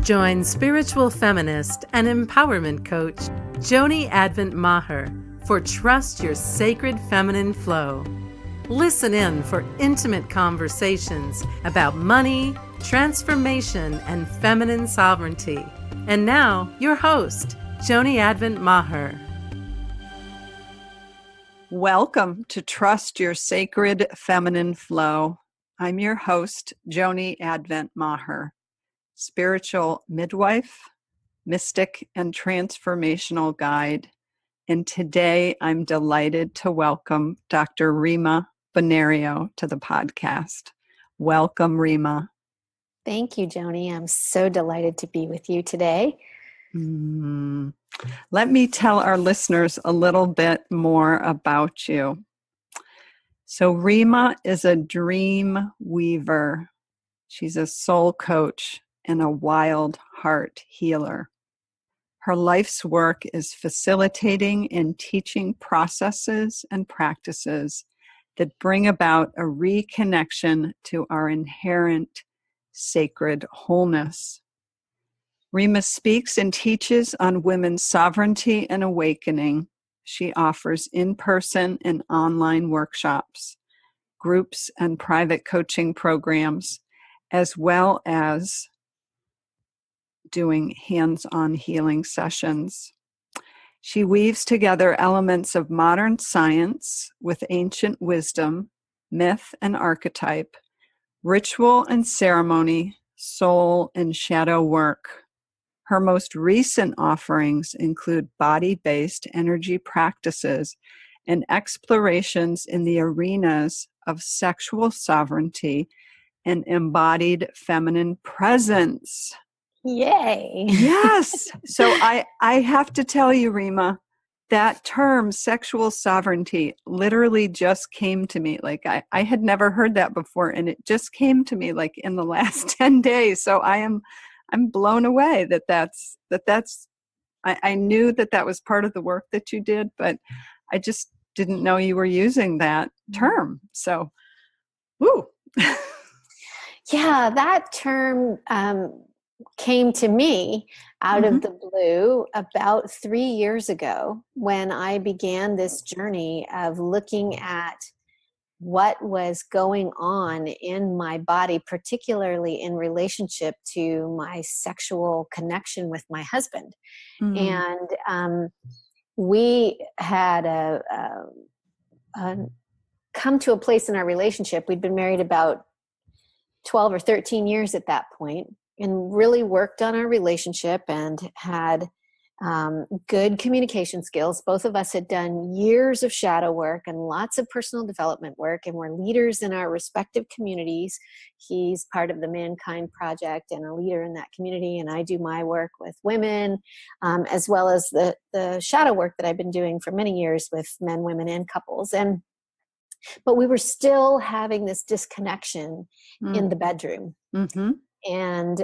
Join spiritual feminist and empowerment coach Joni Advent Maher for Trust Your Sacred Feminine Flow. Listen in for intimate conversations about money, transformation, and feminine sovereignty. And now, your host, Joni Advent Maher. Welcome to Trust Your Sacred Feminine Flow. I'm your host, Joni Advent Maher, spiritual midwife, mystic, and transformational guide. And today I'm delighted to welcome Dr. Rima Bonario to the podcast. Welcome, Rima. Thank you, Joni. I'm so delighted to be with you today. Let me tell our listeners a little bit more about you. So Rima is a dream weaver. She's a soul coach and a wild heart healer. Her life's work is facilitating and teaching processes and practices that bring about a reconnection to our inherent sacred wholeness. Rima speaks and teaches on women's sovereignty and awakening. She offers in-person and online workshops, groups, and private coaching programs, as well as doing hands-on healing sessions. She weaves together elements of modern science with ancient wisdom, myth and archetype, ritual and ceremony, soul and shadow work. Her most recent offerings include body-based energy practices and explorations in the arenas of sexual sovereignty and embodied feminine presence. Yay! Yes! So I have to tell you, Rima, that term, sexual sovereignty, literally just came to me. Like I had never heard that before, and it just came to me like in the last 10 days. So I'm blown away that's I knew that was part of the work that you did, but I just didn't know you were using that term. So, woo. Yeah, that term came to me out of the blue about 3 years ago when I began this journey of looking at what was going on in my body, particularly in relationship to my sexual connection with my husband. And we had come to a place in our relationship. We'd been married about 12 or 13 years at that point, and really worked on our relationship and had good communication skills. Both of us had done years of shadow work and lots of personal development work, and we're leaders in our respective communities. He's part of the Mankind Project and a leader in that community, and I do my work with women, as well as the shadow work that I've been doing for many years with men, women, and couples. But we were still having this disconnection in the bedroom. And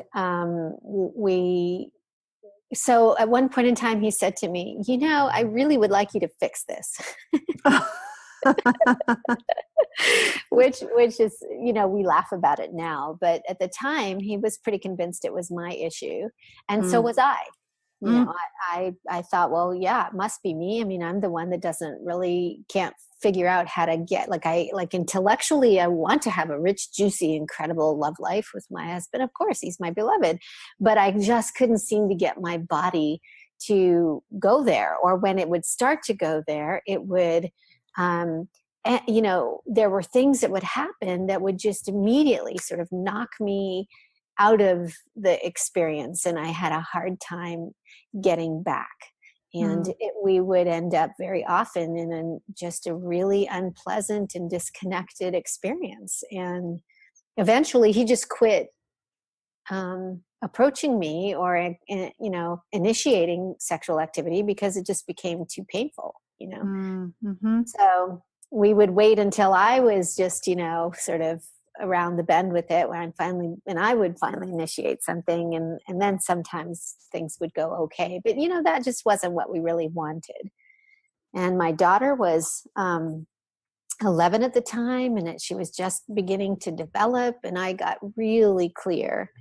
so at one point in time, he said to me, I really would like you to fix this. which is, we laugh about it now, but at the time he was pretty convinced it was my issue. And so was I. I thought, well, yeah, it must be me. I mean, I'm the one that can't figure out how to get, intellectually, I want to have a rich, juicy, incredible love life with my husband. Of course, he's my beloved, but I just couldn't seem to get my body to go there. Or when it would start to go there, it would, there were things that would happen that would just immediately sort of knock me out of the experience, and I had a hard time getting back. And we would end up very often in just a really unpleasant and disconnected experience. And eventually he just quit approaching me or, initiating sexual activity because it just became too painful, So we would wait until I was just, sort of around the bend with it, and I would finally initiate something, and then sometimes things would go okay, but that just wasn't what we really wanted. And my daughter was 11 at the time, and she was just beginning to develop, and I got really clear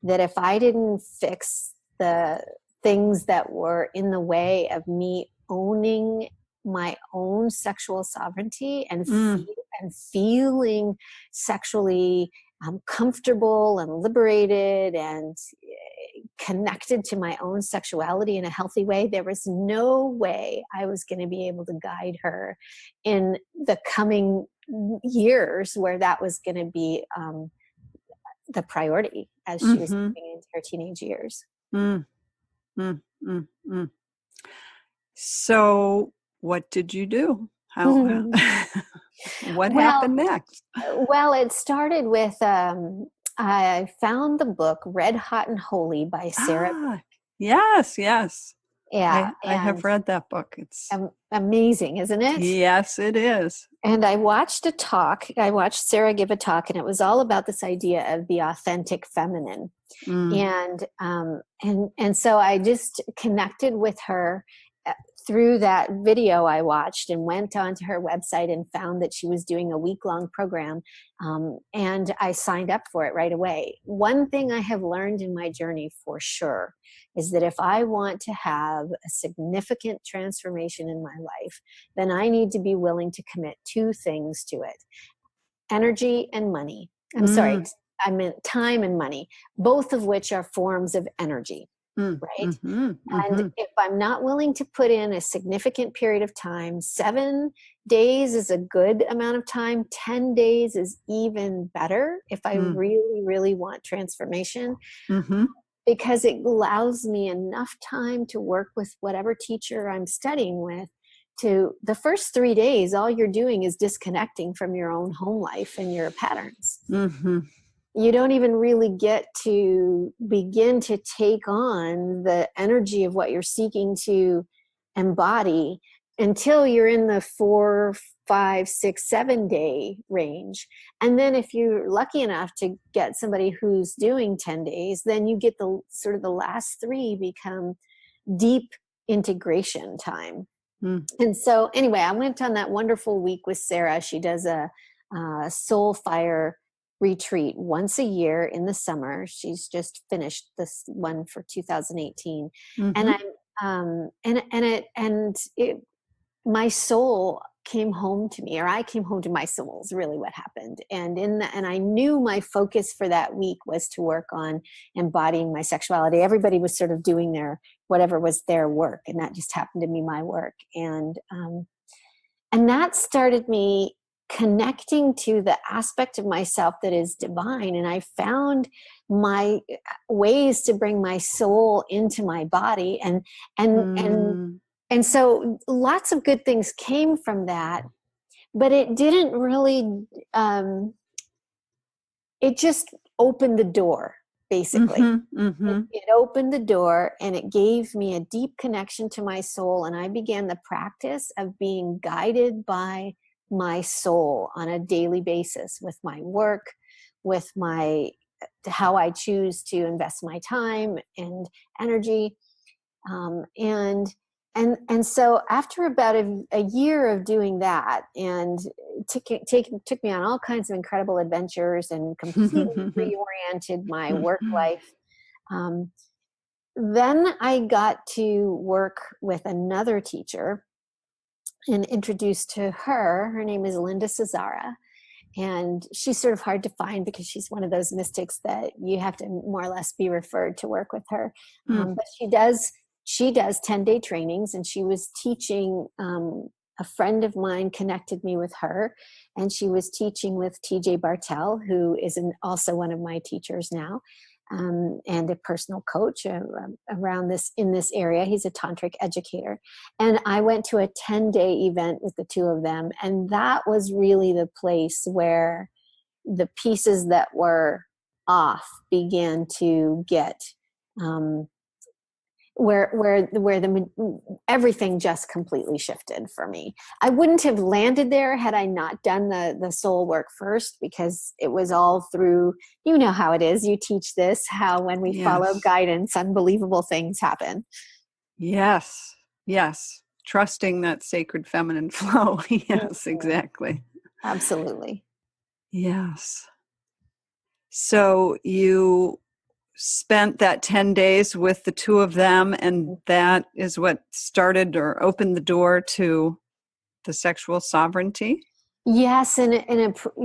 that if I didn't fix the things that were in the way of me owning my own sexual sovereignty and feeling sexually comfortable and liberated and connected to my own sexuality in a healthy way, there was no way I was going to be able to guide her in the coming years where that was going to be the priority as she was moving into her teenage years. So what did you do? What happened next? Well, it started with, I found the book Red Hot and Holy by Sera Beak. Yes. Yeah. I have read that book. It's amazing, isn't it? Yes, it is. And I watched a talk. I watched Sera give a talk, and it was all about this idea of the authentic feminine. And so I just connected with her through that video I watched, and went onto her website and found that she was doing a week-long program. And I signed up for it right away. One thing I have learned in my journey for sure is that if I want to have a significant transformation in my life, then I need to be willing to commit two things to it: energy and money. I'm sorry, I meant time and money, both of which are forms of energy. Right? And if I'm not willing to put in a significant period of time, 7 days is a good amount of time. 10 days is even better if I really, really want transformation, because it allows me enough time to work with whatever teacher I'm studying with. To the first 3 days, all you're doing is disconnecting from your own home life and your patterns. You don't even really get to begin to take on the energy of what you're seeking to embody until you're in the 4, 5, 6, 7 day range. And then if you're lucky enough to get somebody who's doing 10 days, then you get the sort of the last 3 become deep integration time. And so anyway, I went on that wonderful week with Sera. She does a soul fire retreat once a year in the summer. She's just finished this one for 2018. And my soul came home to me, or I came home to my soul is really what happened. And I knew my focus for that week was to work on embodying my sexuality. Everybody was sort of doing whatever was their work, and that just happened to be my work. And that started me connecting to the aspect of myself that is divine. And I found my ways to bring my soul into my body. And so lots of good things came from that, but it didn't really, it just opened the door, basically. It opened the door, and it gave me a deep connection to my soul. And I began the practice of being guided by my soul on a daily basis, with my work, with how I choose to invest my time and energy. And so after about a year of doing that, and took me on all kinds of incredible adventures and completely reoriented my work life, then I got to work with another teacher and introduced to her. Her name is Linda Cesara. And she's sort of hard to find because she's one of those mystics that you have to more or less be referred to work with her. But she does 10-day trainings, and she was teaching, a friend of mine connected me with her, and she was teaching with TJ Bartell, who is also one of my teachers now, and a personal coach around in this area. He's a tantric educator. And I went to a 10-day event with the two of them, and that was really the place where the pieces that were off began to get where everything just completely shifted for me. I wouldn't have landed there had I not done the soul work first, because it was all through, you know how it is. You teach this, how when we follow guidance, unbelievable things happen. Yes. Trusting that sacred feminine flow. Yes, exactly. Absolutely. Yes. So you spent that 10 days with the two of them, and that is what started or opened the door to the sexual sovereignty? Yes,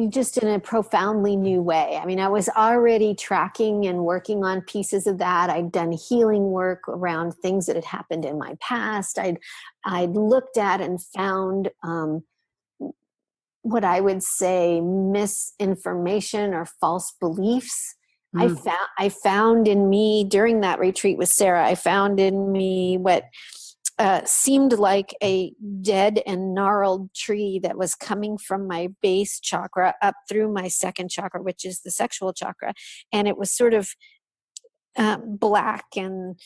just in a profoundly new way. I mean, I was already tracking and working on pieces of that. I'd done healing work around things that had happened in my past. I'd looked at and found what I would say misinformation or false beliefs. I found in me during that retreat with Sera, I found in me what seemed like a dead and gnarled tree that was coming from my base chakra up through my second chakra, which is the sexual chakra. And it was sort of black and,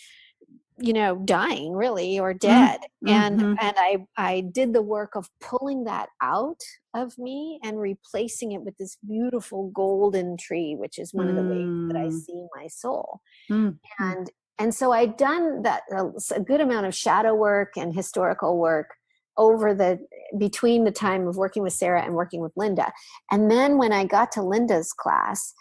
dying really, or dead. Mm-hmm. And I did the work of pulling that out of me and replacing it with this beautiful golden tree, which is one of the ways that I see my soul. Mm-hmm. And so I'd done that a good amount of shadow work and historical work between the time of working with Sera and working with Linda. And then when I got to Linda's class,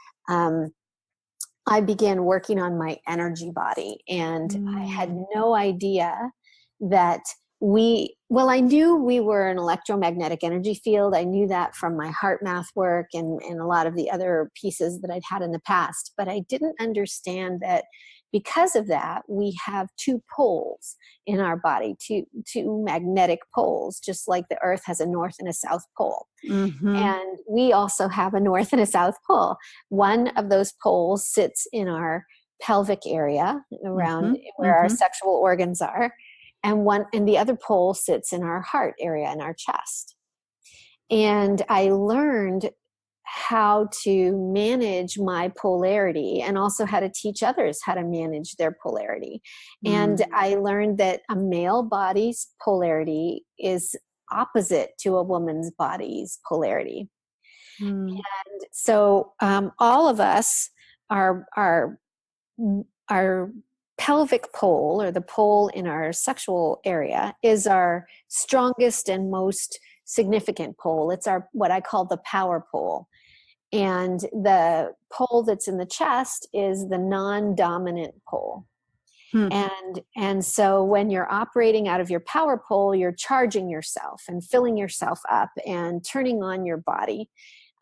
I began working on my energy body, and I had no idea that I knew we were an electromagnetic energy field. I knew that from my heart math work and a lot of the other pieces that I'd had in the past, but I didn't understand that because of that, we have two poles in our body, two magnetic poles, just like the earth has a north and a south pole. Mm-hmm. And we also have a north and a south pole. One of those poles sits in our pelvic area around where our sexual organs are. And the other pole sits in our heart area, in our chest. And I learned how to manage my polarity and also how to teach others how to manage their polarity. And I learned that a male body's polarity is opposite to a woman's body's polarity. And so all of us, our pelvic pole, or the pole in our sexual area, is our strongest and most significant pole. It's what I call the power pole. And the pole that's in the chest is the non-dominant pole. And so when you're operating out of your power pole, you're charging yourself and filling yourself up and turning on your body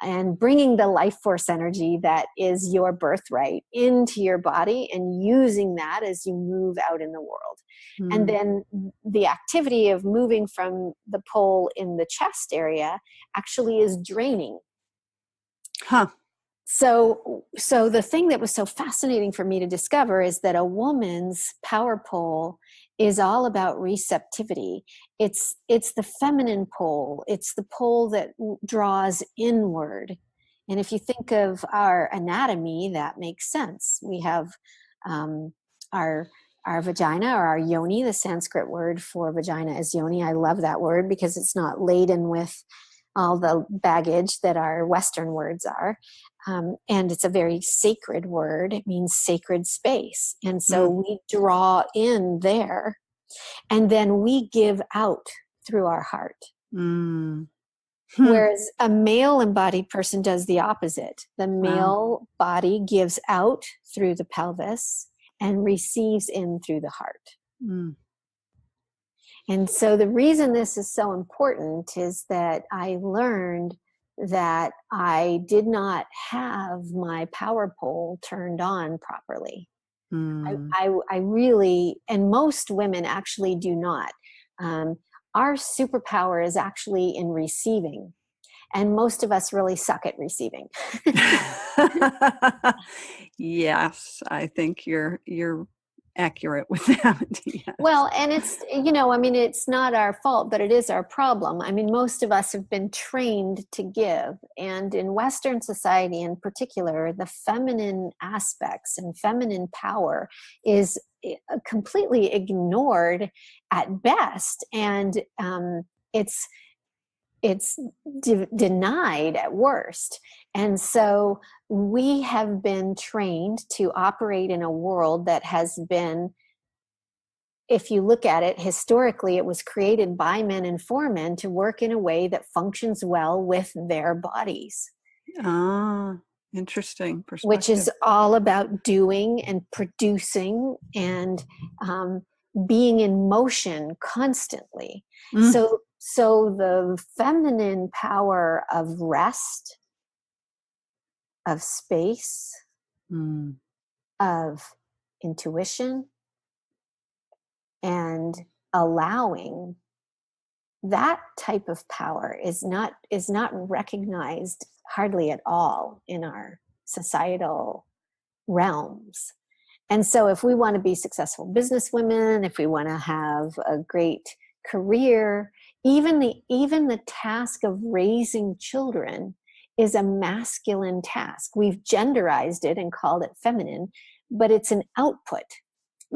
and bringing the life force energy that is your birthright into your body and using that as you move out in the world. And then the activity of moving from the pole in the chest area actually is draining. So the thing that was so fascinating for me to discover is that a woman's power pole is all about receptivity. It's the feminine pole. It's the pole that draws inward. And if you think of our anatomy, that makes sense. We have our vagina, or our yoni. The Sanskrit word for vagina is yoni. I love that word because it's not laden with all the baggage that our Western words are. And it's a very sacred word. It means sacred space. And so we draw in there, and then we give out through our heart. Whereas a male embodied person does the opposite. The male body gives out through the pelvis and receives in through the heart. And so the reason this is so important is that I learned that I did not have my power pole turned on properly. I really, and most women actually do not. Our superpower is actually in receiving. And most of us really suck at receiving. Yes, I think you're accurate with that. Yes. Well, and it's, it's not our fault, but it is our problem. I mean, most of us have been trained to give. And in Western society in particular, the feminine aspects and feminine power is completely ignored at best. And it's denied at worst. And so we have been trained to operate in a world that has been, if you look at it historically, it was created by men and for men to work in a way that functions well with their bodies. Interesting which perspective. is all about doing and producing and being in motion constantly. Mm. So the feminine power of rest, of space, Mm. of intuition, and allowing, that type of power is not recognized hardly at all in our societal realms. And so if we want to be successful businesswomen, if we want to have a great career, even the task of raising children is a masculine task. We've genderized it and called it feminine, but it's an output.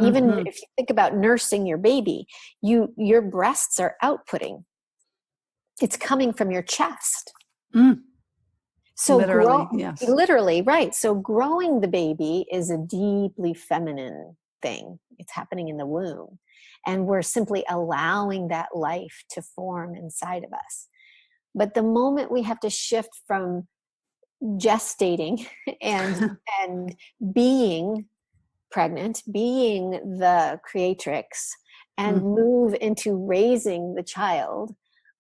Even Mm-hmm. if you think about nursing your baby, your breasts are outputting. It's coming from your chest. Mm. So Literally, yes. literally, right. So growing the baby is a deeply feminine thing. It's happening in the womb. And we're simply allowing that life to form inside of us. But the moment we have to shift from gestating and being pregnant, being the creatrix, and move into raising the child,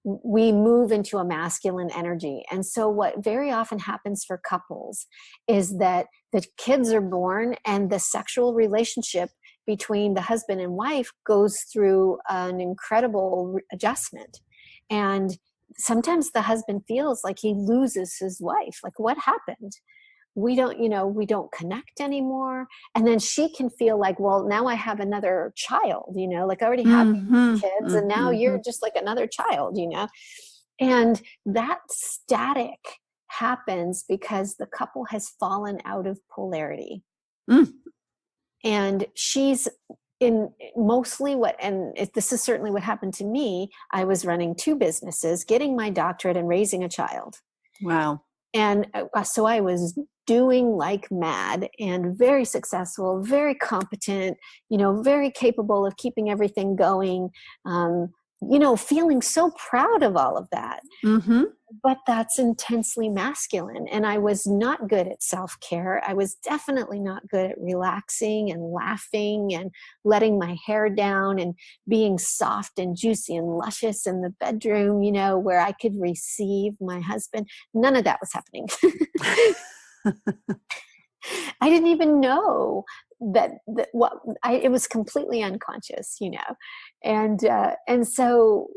we move into a masculine energy. And so what very often happens for couples is that the kids are born and the sexual relationship between the husband and wife goes through an incredible adjustment. And sometimes the husband feels like he loses his wife. Like, what happened? We don't connect anymore. And then she can feel like, well, now I have another child, like I already have kids, and now you're just like another child, and that static happens because the couple has fallen out of polarity. And she's in mostly this is certainly what happened to me. I was running 2 businesses, getting my doctorate and raising a child. Wow. And so I was doing like mad and very successful, very competent, very capable of keeping everything going, feeling so proud of all of that. But that's intensely masculine. And I was not good at self-care. I was definitely not good at relaxing and laughing and letting my hair down and being soft and juicy and luscious in the bedroom, where I could receive my husband. None of that was happening. I didn't even know it was completely unconscious, and so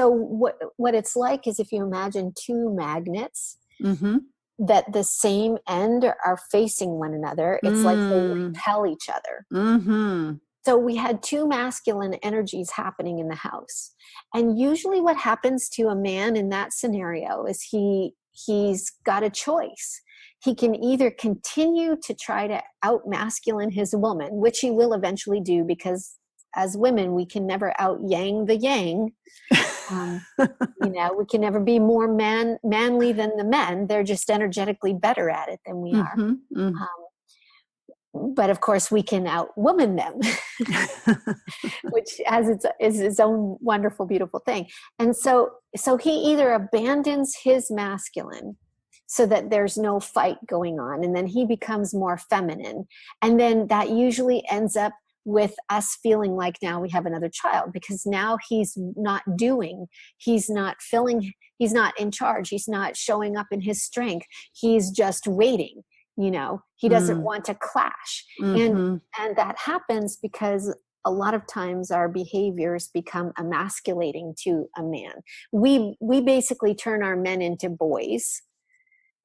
what it's like is, if you imagine 2 magnets that the same end are facing one another, it's like they repel each other. So we had 2 masculine energies happening in the house. And usually what happens to a man in that scenario is he's got a choice. He can either continue to try to out-masculine his woman, which he will eventually do, because as women, we can never out-yang the yang. We can never be more manly than the men. They're just energetically better at it than we are. But of course, we can out-woman them, which is its own wonderful, beautiful thing. And so he either abandons his masculine so that there's no fight going on, and then he becomes more feminine. And then that usually ends up with us feeling like now we have another child, because now he's not doing, he's not in charge, he's not showing up in his strength, he's just waiting. He doesn't want to clash. And that happens because a lot of times our behaviors become emasculating to a man. We basically turn our men into boys,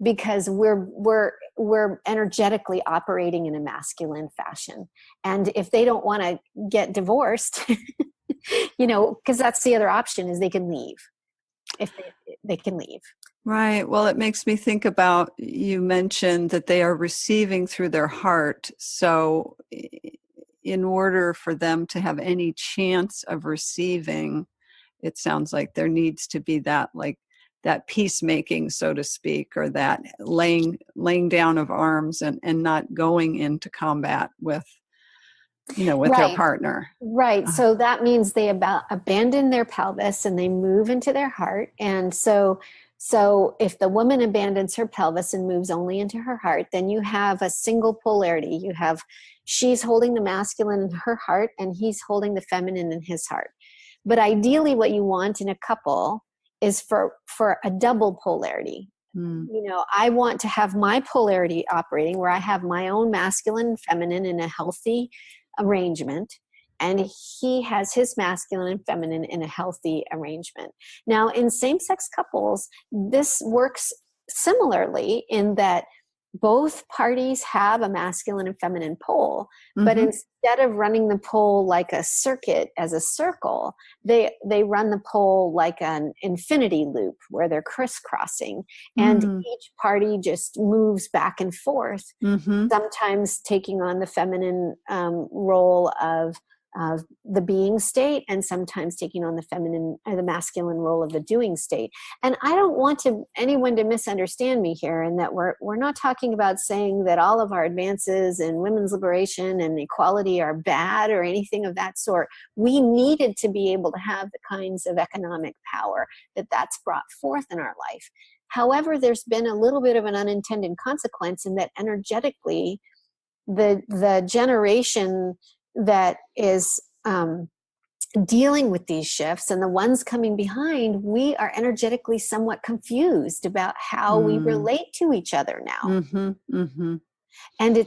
because we're energetically operating in a masculine fashion. And if they don't want to get divorced, because that's the other option, is they can leave. If they can leave. Right. Well, it makes me think about, you mentioned that they are receiving through their heart. So in order for them to have any chance of receiving, it sounds like there needs to be that peacemaking, so to speak, or that laying down of arms and not going into combat with their partner. Right. So that means they abandon their pelvis and they move into their heart. And so So if the woman abandons her pelvis and moves only into her heart, then you have a single polarity. You have, she's holding the masculine in her heart and he's holding the feminine in his heart. But ideally what you want in a couple is for a double polarity. You know, I want to have my polarity operating where I have my own masculine and feminine in a healthy arrangement, and he has his masculine and feminine in a healthy arrangement. Now, in same-sex couples, this works similarly in that both parties have a masculine and feminine pole, but instead of running the pole like a circuit as a circle, they run the pole like an infinity loop where they're crisscrossing, and each party just moves back and forth, sometimes taking on the feminine role of the being state, and sometimes taking on the feminine or the masculine role of the doing state. And I don't want anyone to misunderstand me here, in that we're not talking about saying that all of our advances in women's liberation and equality are bad or anything of that sort. We needed to be able to have the kinds of economic power that's brought forth in our life. However, there's been a little bit of an unintended consequence in that energetically, the generation that is dealing with these shifts and the ones coming behind, we are energetically somewhat confused about how we relate to each other now. And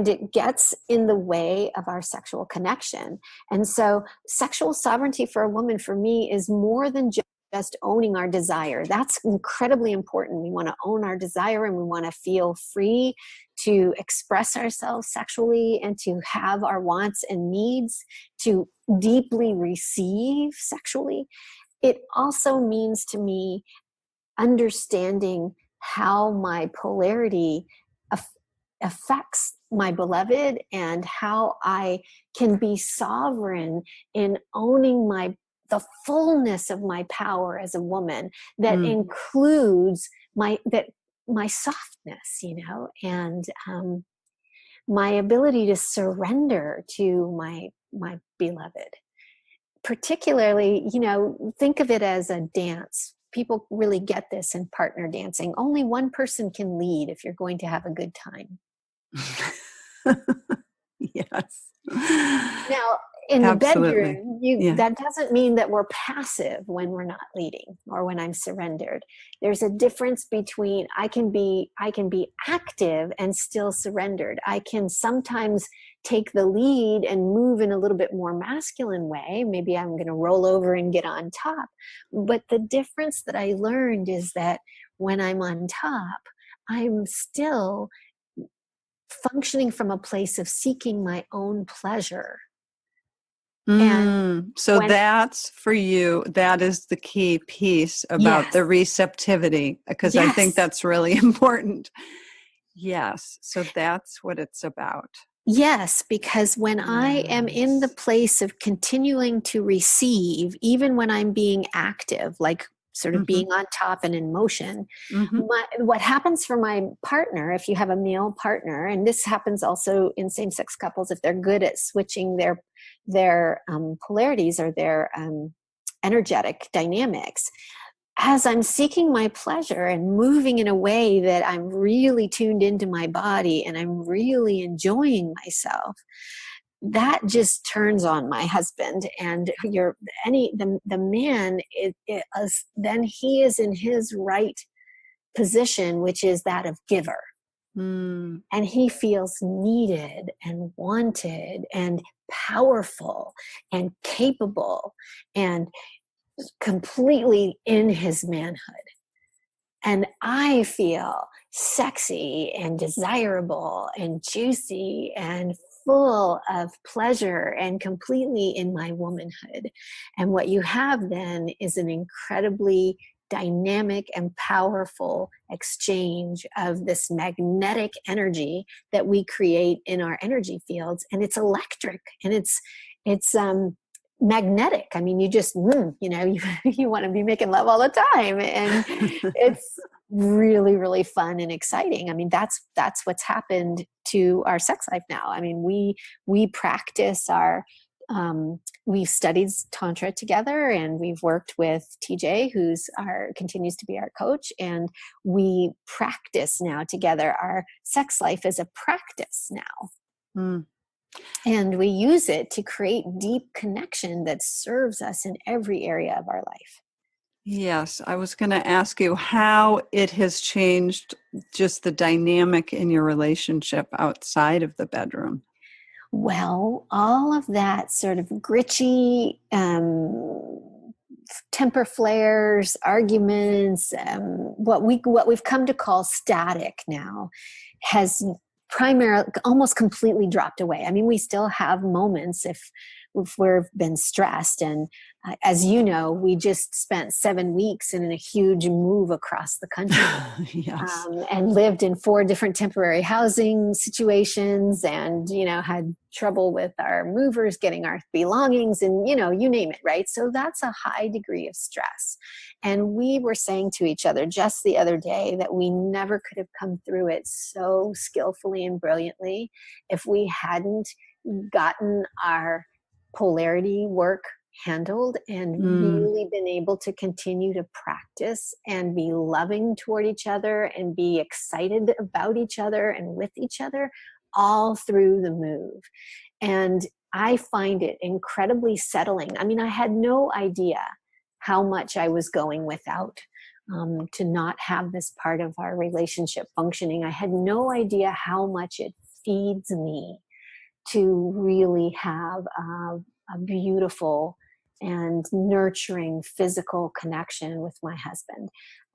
it gets in the way of our sexual connection. And so sexual sovereignty for a woman, for me, is more than just owning our desire. That's incredibly important. We want to own our desire, and we want to feel free to express ourselves sexually and to have our wants and needs, to deeply receive sexually. It also means to me understanding how my polarity affects my beloved, and how I can be sovereign in owning the fullness of my power as a woman that includes my softness, you know, and my ability to surrender to my beloved. Particularly, you know, think of it as a dance. People really get this in partner dancing. Only one person can lead if you're going to have a good time. Yes. Now, in Absolutely. the bedroom, that doesn't mean that we're passive when we're not leading or when I'm surrendered. There's a difference between I can be active and still surrendered. I can sometimes take the lead and move in a little bit more masculine way. Maybe I'm going to roll over and get on top. But the difference that I learned is that when I'm on top, I'm still functioning from a place of seeking my own pleasure. And so that's for you, that is the key piece about the receptivity, because I think that's really important. Yes. So that's what it's about. Yes, because when I am in the place of continuing to receive, even when I'm being active, like sort of being on top and in motion, what happens for my partner, if you have a male partner, and this happens also in same-sex couples, if they're good at switching their polarities or their energetic dynamics, as I'm seeking my pleasure and moving in a way that I'm really tuned into my body and I'm really enjoying myself, that just turns on my husband. And the man then he is in his right position, which is that of giver. And he feels needed and wanted and powerful and capable and completely in his manhood. And I feel sexy and desirable and juicy and full of pleasure and completely in my womanhood. And what you have then is an incredibly dynamic and powerful exchange of this magnetic energy that we create in our energy fields. And it's electric, and it's magnetic. I mean, you just, you want to be making love all the time. And it's really, really fun and exciting. I mean, that's what's happened to our sex life now. I mean, we practice our we've studied Tantra together, and we've worked with TJ, continues to be our coach, and we practice now together. Our sex life is a practice now. Mm. And we use it to create deep connection that serves us in every area of our life. Yes, I was going to ask you how it has changed just the dynamic in your relationship outside of the bedroom. Well, all of that sort of gritchy temper flares, arguments, what we've come to call static now, has primarily almost completely dropped away. I mean, we still have moments if we've been stressed, and as you know, we just spent 7 weeks in a huge move across the country. Yes. And lived in 4 different temporary housing situations, and, had trouble with our movers getting our belongings, and, you name it, right? So that's a high degree of stress. And we were saying to each other just the other day that we never could have come through it so skillfully and brilliantly if we hadn't gotten our polarity work handled and really been able to continue to practice and be loving toward each other and be excited about each other and with each other all through the move. And I find it incredibly settling. I mean, I had no idea how much I was going without, to not have this part of our relationship functioning. I had no idea how much it feeds me to really have a beautiful and nurturing physical connection with my husband.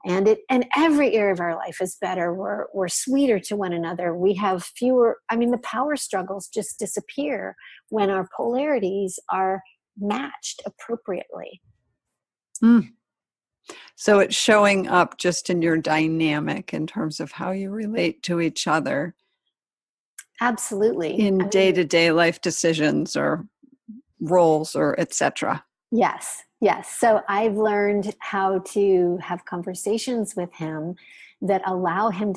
And every area of our life is better. We're sweeter to one another. We have fewer, the power struggles just disappear when our polarities are matched appropriately. Mm. So it's showing up just in your dynamic in terms of how you relate to each other. Absolutely. In day-to-day life decisions or roles or etc. Yes. So I've learned how to have conversations with him that allow him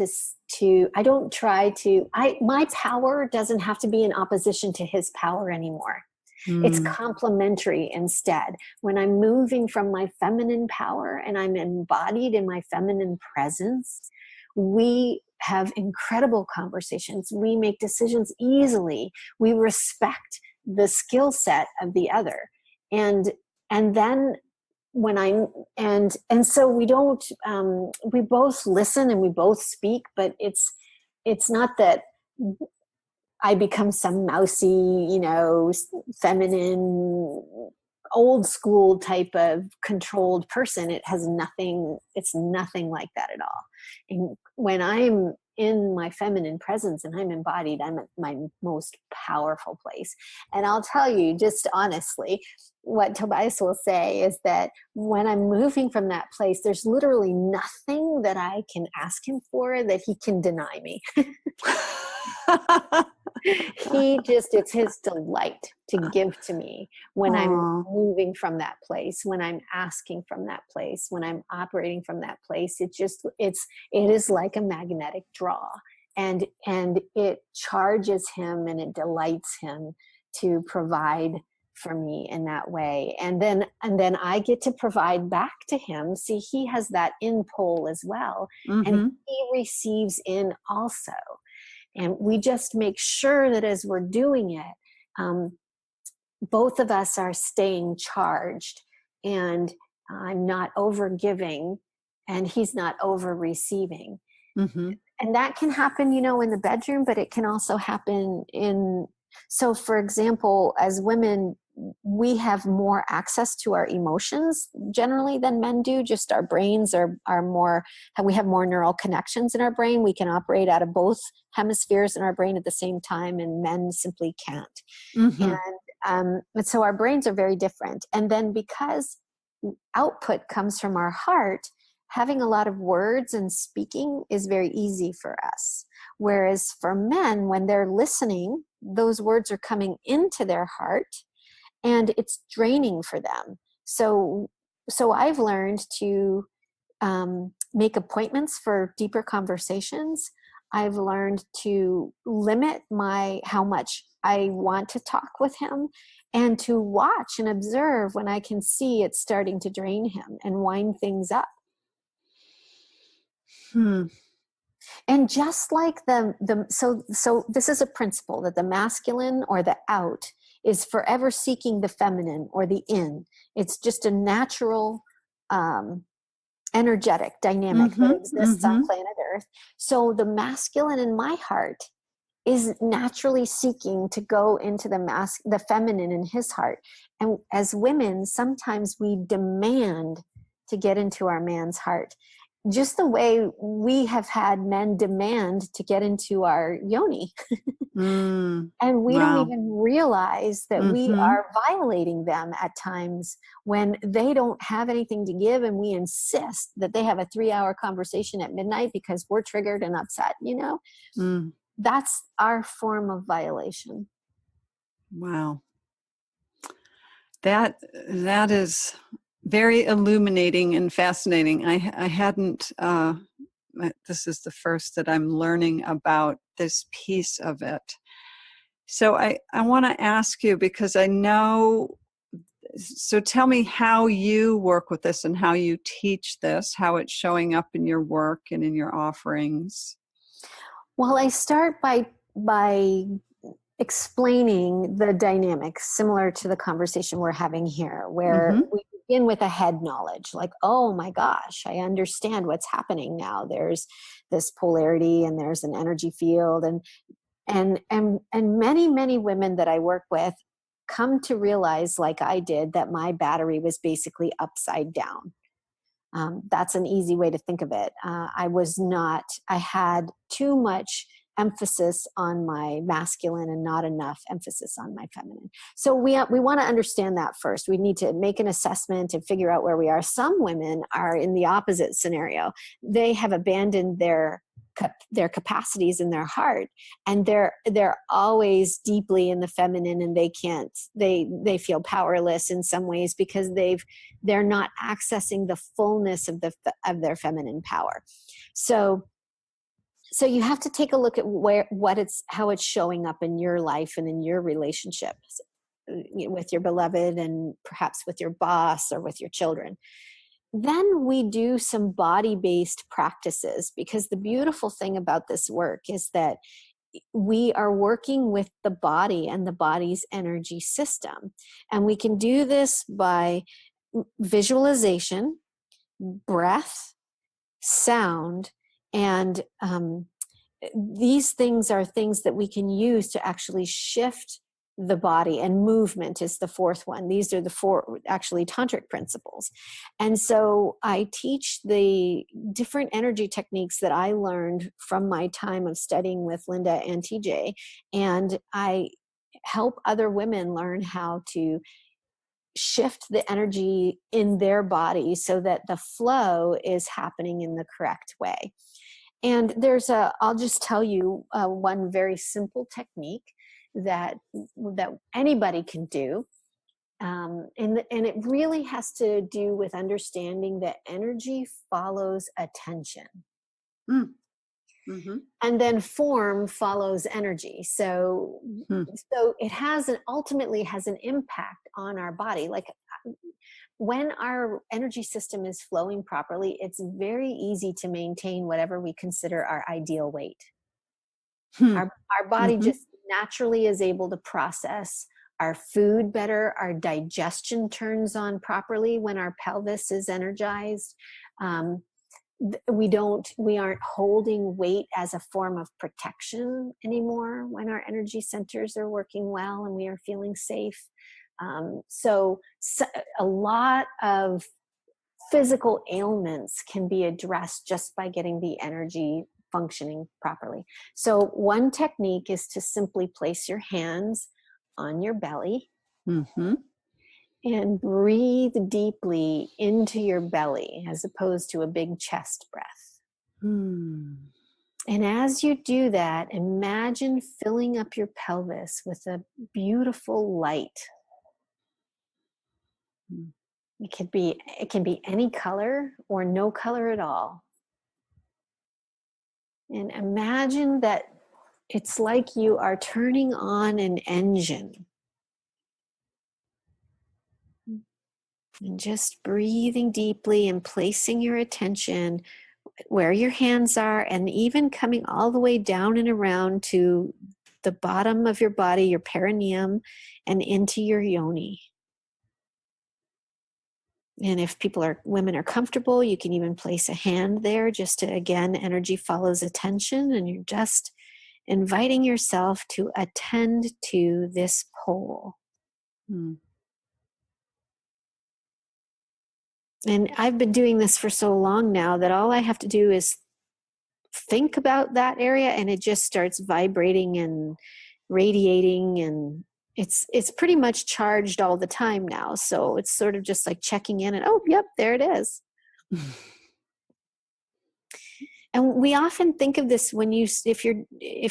my power doesn't have to be in opposition to his power anymore. It's complementary instead. When I'm moving from my feminine power and I'm embodied in my feminine presence, we have incredible conversations. We make decisions easily. We respect the skill set of the other. And then when so we don't, we both listen and we both speak, but it's not that I become some mousy, feminine, old school type of controlled person. It's nothing like that at all. And when I'm in my feminine presence and I'm embodied, I'm at my most powerful place. And I'll tell you just honestly, what Tobias will say is that when I'm moving from that place, there's literally nothing that I can ask him for that he can deny me. It's his delight to give to me when I'm moving from that place, when I'm asking from that place, when I'm operating from that place. It is like a magnetic draw, and it charges him and it delights him to provide for me in that way. And then I get to provide back to him. See, he has that in pole as well. And he receives in also. And we just make sure that as we're doing it, both of us are staying charged, and I'm not over giving and he's not over receiving. And that can happen, in the bedroom, but it can also happen so for example, as women, we have more access to our emotions generally than men do. Just our brains are more, we have more neural connections in our brain. We can operate out of both hemispheres in our brain at the same time, and men simply can't. And so our brains are very different. And then because output comes from our heart, having a lot of words and speaking is very easy for us. Whereas for men, when they're listening, those words are coming into their heart, and it's draining for them. So I've learned to make appointments for deeper conversations. I've learned to limit how much I want to talk with him, and to watch and observe when I can see it's starting to drain him and wind things up. And just like so this is a principle that the masculine or the out is forever seeking the feminine or the in. It's just a natural energetic dynamic that exists on planet Earth. So the masculine in my heart is naturally seeking to go into the feminine in his heart. And as women, sometimes we demand to get into our man's heart, just the way we have had men demand to get into our yoni. And we don't even realize that we are violating them at times when they don't have anything to give, and we insist that they have a 3-hour conversation at midnight because we're triggered and upset, That's our form of violation. Wow. That is very illuminating and fascinating. I hadn't, this is the first that I'm learning about this piece of it. So I want to ask you, because I know, so tell me how you work with this and how you teach this, how it's showing up in your work and in your offerings. Well, I start by explaining the dynamics similar to the conversation we're having here, where we begin with a head knowledge, like, oh my gosh, I understand what's happening now. There's this polarity and there's an energy field, and many women that I work with come to realize, like I did, that my battery was basically upside down. That's an easy way to think of it. I had too much emphasis on my masculine and not enough emphasis on my feminine. So we want to understand that first. We need to make an assessment and figure out where we are. Some women are in the opposite scenario. They have abandoned their capacities in their heart, and they're always deeply in the feminine, and they feel powerless in some ways because they're not accessing the fullness of their feminine power. So you have to take a look at how it's showing up in your life and in your relationships with your beloved, and perhaps with your boss or with your children. Then we do some body-based practices, because the beautiful thing about this work is that we are working with the body and the body's energy system. And we can do this by visualization, breath, sound, and these things are things that we can use to actually shift the body, and movement is the fourth one. These are the 4 actually tantric principles. And so I teach the different energy techniques that I learned from my time of studying with Linda and TJ, and I help other women learn how to shift the energy in their body so that the flow is happening in the correct way. And I'll just tell you one very simple technique that anybody can do. And it really has to do with understanding that energy follows attention. And then form follows energy. So it ultimately has an impact on our body. Like, when our energy system is flowing properly, it's very easy to maintain whatever we consider our ideal weight. Our body just naturally is able to process our food better. Our digestion turns on properly when our pelvis is energized. We aren't holding weight as a form of protection anymore when our energy centers are working well and we are feeling safe. So a lot of physical ailments can be addressed just by getting the energy functioning properly. So one technique is to simply place your hands on your belly and breathe deeply into your belly, as opposed to a big chest breath. And as you do that, imagine filling up your pelvis with a beautiful light. It can be any color or no color at all. And imagine that it's like you are turning on an engine. And just breathing deeply and placing your attention where your hands are, and even coming all the way down and around to the bottom of your body, your perineum, and into your yoni. And if women are comfortable, you can even place a hand there just to, again, energy follows attention, and you're just inviting yourself to attend to this pole. Mm. And I've been doing this for so long now that all I have to do is think about that area, and it just starts vibrating and radiating, and it's pretty much charged all the time now. So it's sort of just like checking in, and oh, yep, there it is. And we often think of this when if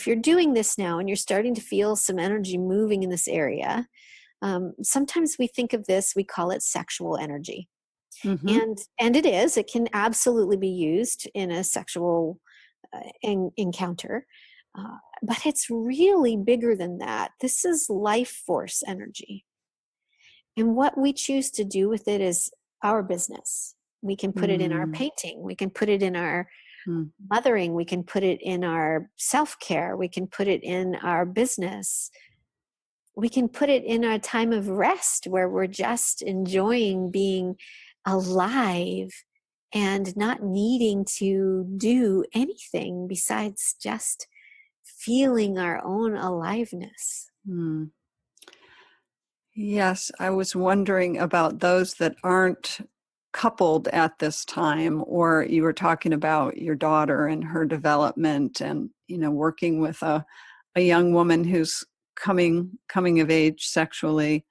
you're doing this now and you're starting to feel some energy moving in this area. Sometimes we think of this, we call it sexual energy. Mm-hmm. And it can absolutely be used in a sexual encounter, but it's really bigger than that. This is life force energy, and what we choose to do with it is our business. We can put it in our painting, we can put it in our mothering, we can put it in our self-care, we can put it in our business, we can put it in our time of rest where we're just enjoying being alive and not needing to do anything besides just feeling our own aliveness. Mm. Yes, I was wondering about those that aren't coupled at this time, or you were talking about your daughter and her development, and working with a young woman who's coming of age sexually.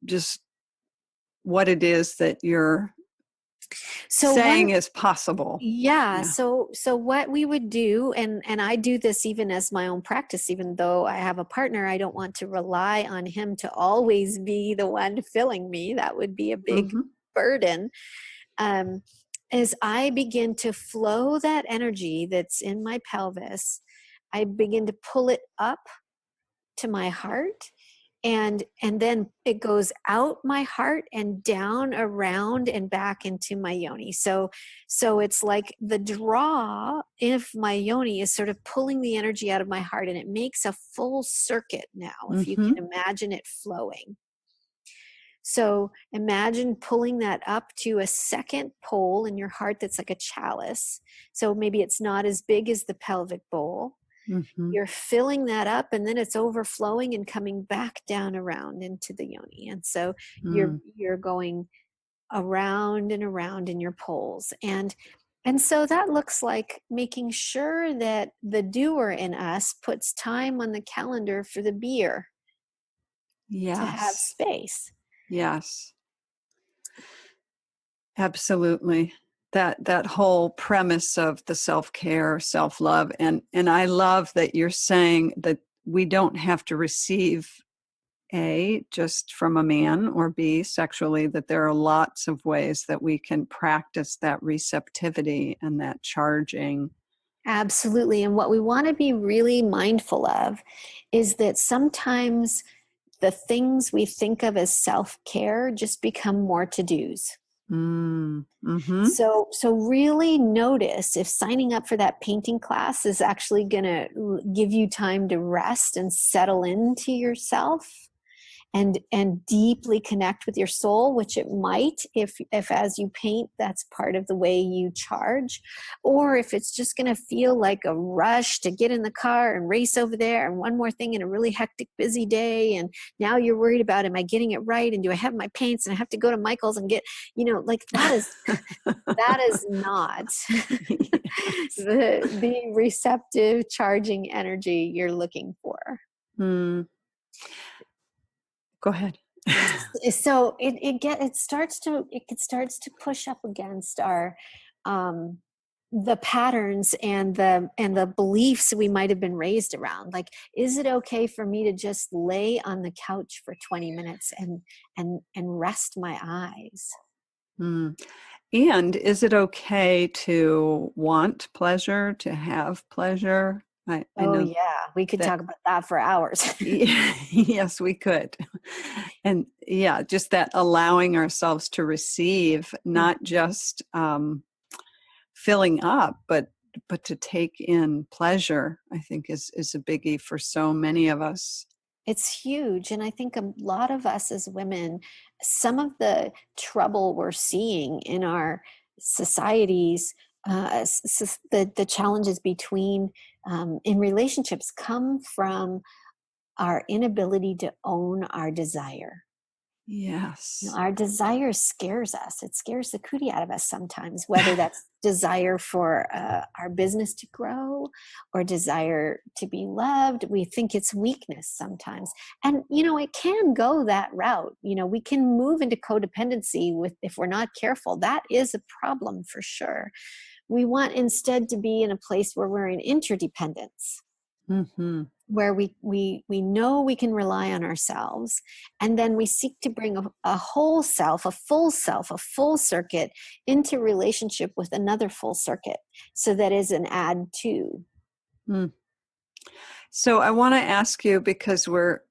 Just what it is that you're saying is possible. Yeah. So what we would do, and I do this even as my own practice, even though I have a partner, I don't want to rely on him to always be the one filling me. That would be a big burden. As I begin to flow that energy that's in my pelvis, I begin to pull it up to my heart, and then it goes out my heart and down around and back into my yoni. So it's like the draw of my yoni is sort of pulling the energy out of my heart, and it makes a full circuit now, if you can imagine it flowing. So imagine pulling that up to a second pole in your heart that's like a chalice. So maybe it's not as big as the pelvic bowl. You're filling that up, and then it's overflowing and coming back down around into the yoni. And so you're going around and around in your poles. And so that looks like making sure that the doer in us puts time on the calendar for the beer to have space. Yes. Absolutely. That whole premise of the self-care, self-love, and I love that you're saying that we don't have to receive A, just from a man, or B, sexually, that there are lots of ways that we can practice that receptivity and that charging. Absolutely. And what we want to be really mindful of is that sometimes the things we think of as self-care just become more to-dos. So really notice if signing up for that painting class is actually going to give you time to rest and settle into yourself and deeply connect with your soul, which it might if as you paint, that's part of the way you charge. Or if it's just going to feel like a rush to get in the car and race over there and one more thing in a really hectic, busy day. And now you're worried about, am I getting it right? And do I have my paints? And I have to go to Michael's and get, like that is not the receptive charging energy you're looking for. Go ahead. So it starts to push up against our the patterns and the beliefs we might have been raised around. Like, is it okay for me to just lay on the couch for 20 minutes and rest my eyes? And is it okay to want pleasure, to have pleasure? I Oh know yeah, we could that, talk about that for hours. yes, we could. And yeah, just that allowing ourselves to receive, not just filling up, but to take in pleasure, I think is a biggie for so many of us. It's huge. And I think a lot of us as women, some of the trouble we're seeing in our societies, the challenges between in relationships come from our inability to own our desire. Yes. Our desire scares us. It scares the cootie out of us sometimes, whether that's desire for our business to grow or desire to be loved. We think it's weakness sometimes. And, it can go that route. We can move into codependency if we're not careful. That is a problem for sure. We want instead to be in a place where we're in interdependence. Mm-hmm. Where we know we can rely on ourselves, and then we seek to bring a whole self, a full circuit into relationship with another full circuit, so that is an add to. So I want to ask you, because we're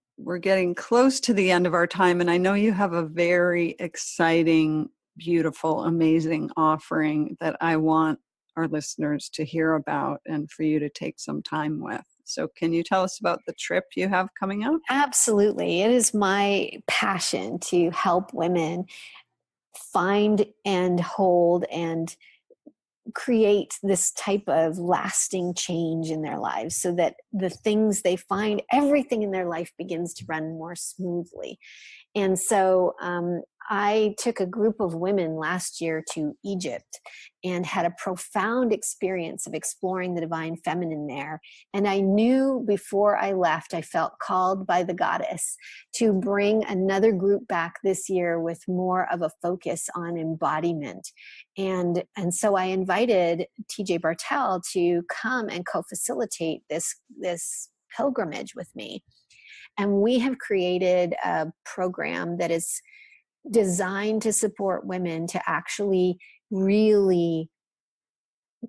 getting close to the end of our time, and I know you have a very exciting, beautiful, amazing offering that I want our listeners to hear about and for you to take some time with. So can you tell us about the trip you have coming up? Absolutely. It is my passion to help women find and hold and create this type of lasting change in their lives, so that the things they find, everything in their life begins to run more smoothly. And so I took a group of women last year to Egypt and had a profound experience of exploring the divine feminine there. And I knew before I left, I felt called by the goddess to bring another group back this year with more of a focus on embodiment. And so I invited TJ Bartel to come and co-facilitate this pilgrimage with me. And we have created a program that is designed to support women to actually really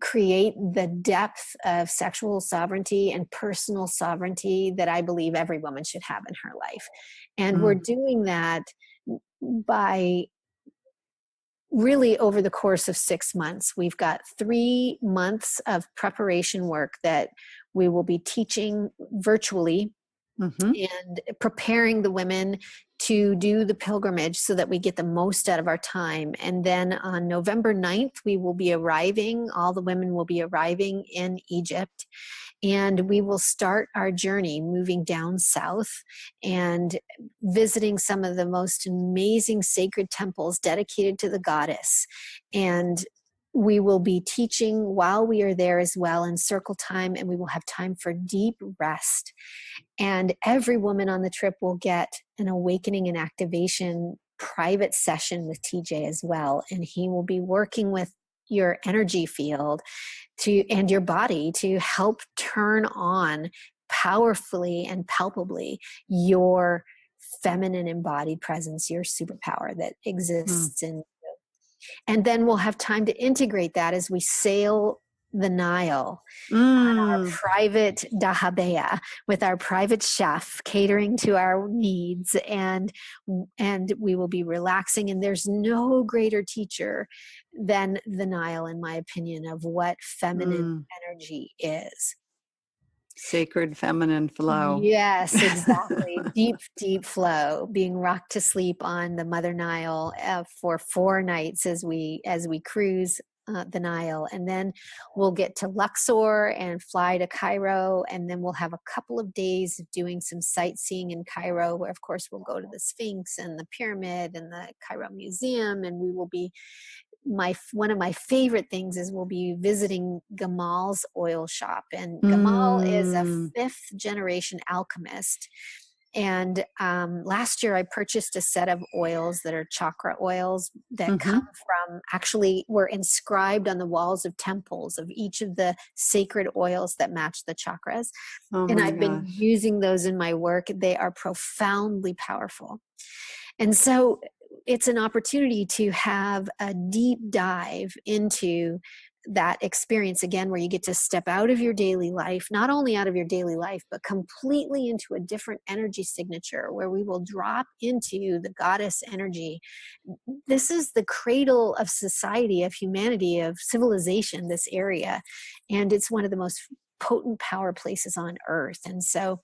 create the depth of sexual sovereignty and personal sovereignty that I believe every woman should have in her life. And we're doing that by really over the course of 6 months. We've got 3 months of preparation work that we will be teaching virtually. Mm-hmm. And preparing the women to do the pilgrimage so that we get the most out of our time. And then on November 9th, we will be arriving, all the women will be arriving in Egypt. And we will start our journey moving down south and visiting some of the most amazing sacred temples dedicated to the goddess. And we will be teaching while we are there as well in circle time, and we will have time for deep rest. And every woman on the trip will get an awakening and activation private session with TJ as well. And he will be working with your energy field and your body to help turn on powerfully and palpably your feminine embodied presence, your superpower that exists in. And then we'll have time to integrate that as we sail the Nile on our private dahabeah with our private chef catering to our needs, and we will be relaxing. And there's no greater teacher than the Nile, in my opinion, of what feminine energy is. Sacred feminine flow. Yes, exactly. Deep, deep flow, being rocked to sleep on the Mother Nile for 4 nights as we cruise the Nile. And then we'll get to Luxor and fly to Cairo. And then we'll have a couple of days of doing some sightseeing in Cairo, where of course we'll go to the Sphinx and the Pyramid and the Cairo Museum. And we will be one of my favorite things is we'll be visiting Gamal's oil shop. And Gamal is a 5th generation alchemist. And last year I purchased a set of oils that are chakra oils that come from, actually were inscribed on the walls of temples of each of the sacred oils that match the chakras. And I've been using those in my work. They are profoundly powerful. And so it's an opportunity to have a deep dive into that experience again, where you get to step out of your daily life, not only out of your daily life, but completely into a different energy signature, where we will drop into the goddess energy. This is the cradle of society, of humanity, of civilization, this area. And it's one of the most potent power places on earth. And so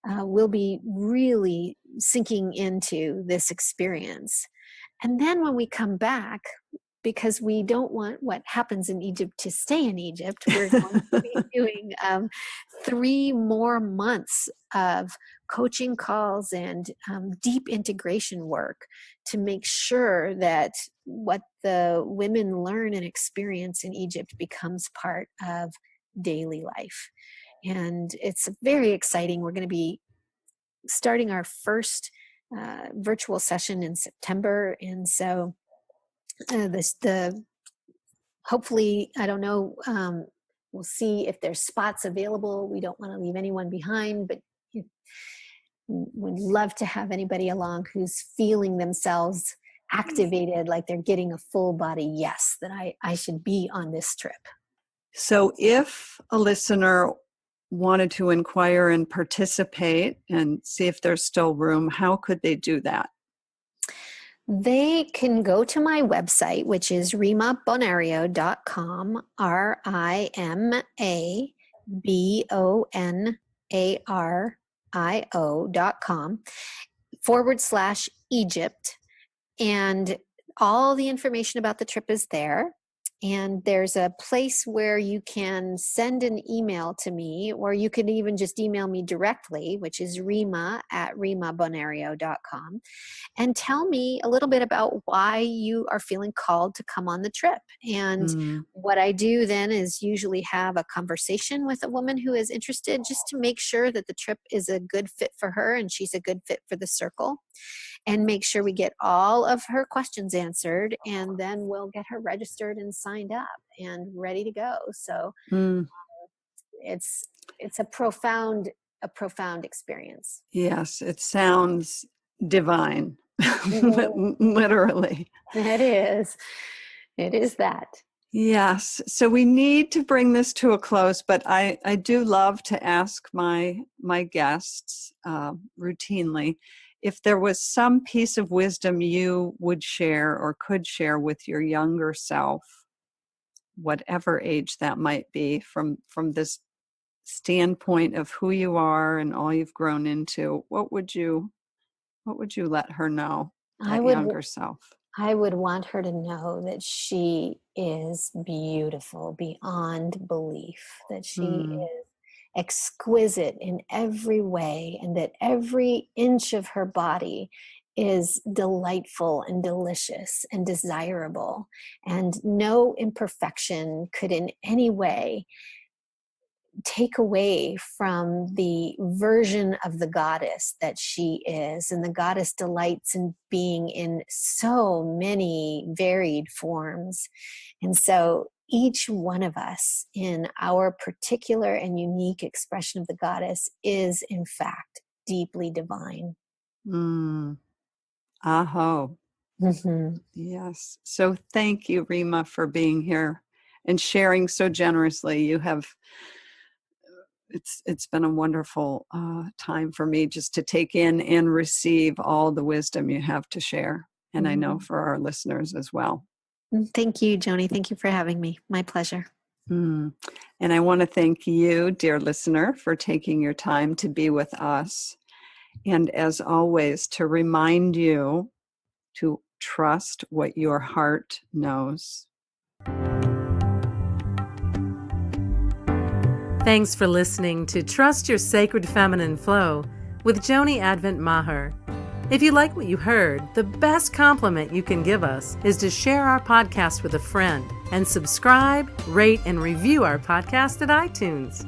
we'll be really sinking into this experience. And then when we come back, because we don't want what happens in Egypt to stay in Egypt, we're going to be doing 3 more months of coaching calls and deep integration work to make sure that what the women learn and experience in Egypt becomes part of daily life. And it's very exciting. We're going to be starting our first virtual session in September. And so hopefully, I don't know, we'll see if there's spots available. We don't want to leave anyone behind, but would love to have anybody along who's feeling themselves activated, like they're getting a full body yes, that I should be on this trip. So if a listener wanted to inquire and participate and see if there's still room, how could they do that? They can go to my website, which is rimabonario.com, rimabonario.com /Egypt. And all the information about the trip is there. And there's a place where you can send an email to me, or you can even just email me directly, which is rima@rimabonario.com, and tell me a little bit about why you are feeling called to come on the trip. And what I do then is usually have a conversation with a woman who is interested, just to make sure that the trip is a good fit for her and she's a good fit for the circle, and make sure we get all of her questions answered, and then we'll get her registered and signed up and ready to go. So it's a profound experience. Yes, it sounds divine. Literally. It is that. Yes. So we need to bring this to a close, but I do love to ask my guests routinely if there was some piece of wisdom you would share or could share with your younger self, whatever age that might be, from this standpoint of who you are and all you've grown into. What would you let her know, that younger self? I would want her to know that she is beautiful beyond belief, that she is exquisite in every way, and that every inch of her body is delightful and delicious and desirable, and no imperfection could in any way take away from the version of the goddess that she is. And the goddess delights in being in so many varied forms. And so each one of us, in our particular and unique expression of the goddess, is in fact deeply divine. Aho. Yes. So thank you, Rima, for being here and sharing so generously. You have it's been a wonderful time for me just to take in and receive all the wisdom you have to share. And I know for our listeners as well. Thank you, Joni. Thank you for having me. My pleasure. And I want to thank you, dear listener, for taking your time to be with us. And as always, to remind you to trust what your heart knows. Thanks for listening to Trust Your Sacred Feminine Flow with Joni Advent Maher. If you like what you heard, the best compliment you can give us is to share our podcast with a friend and subscribe, rate, and review our podcast at iTunes.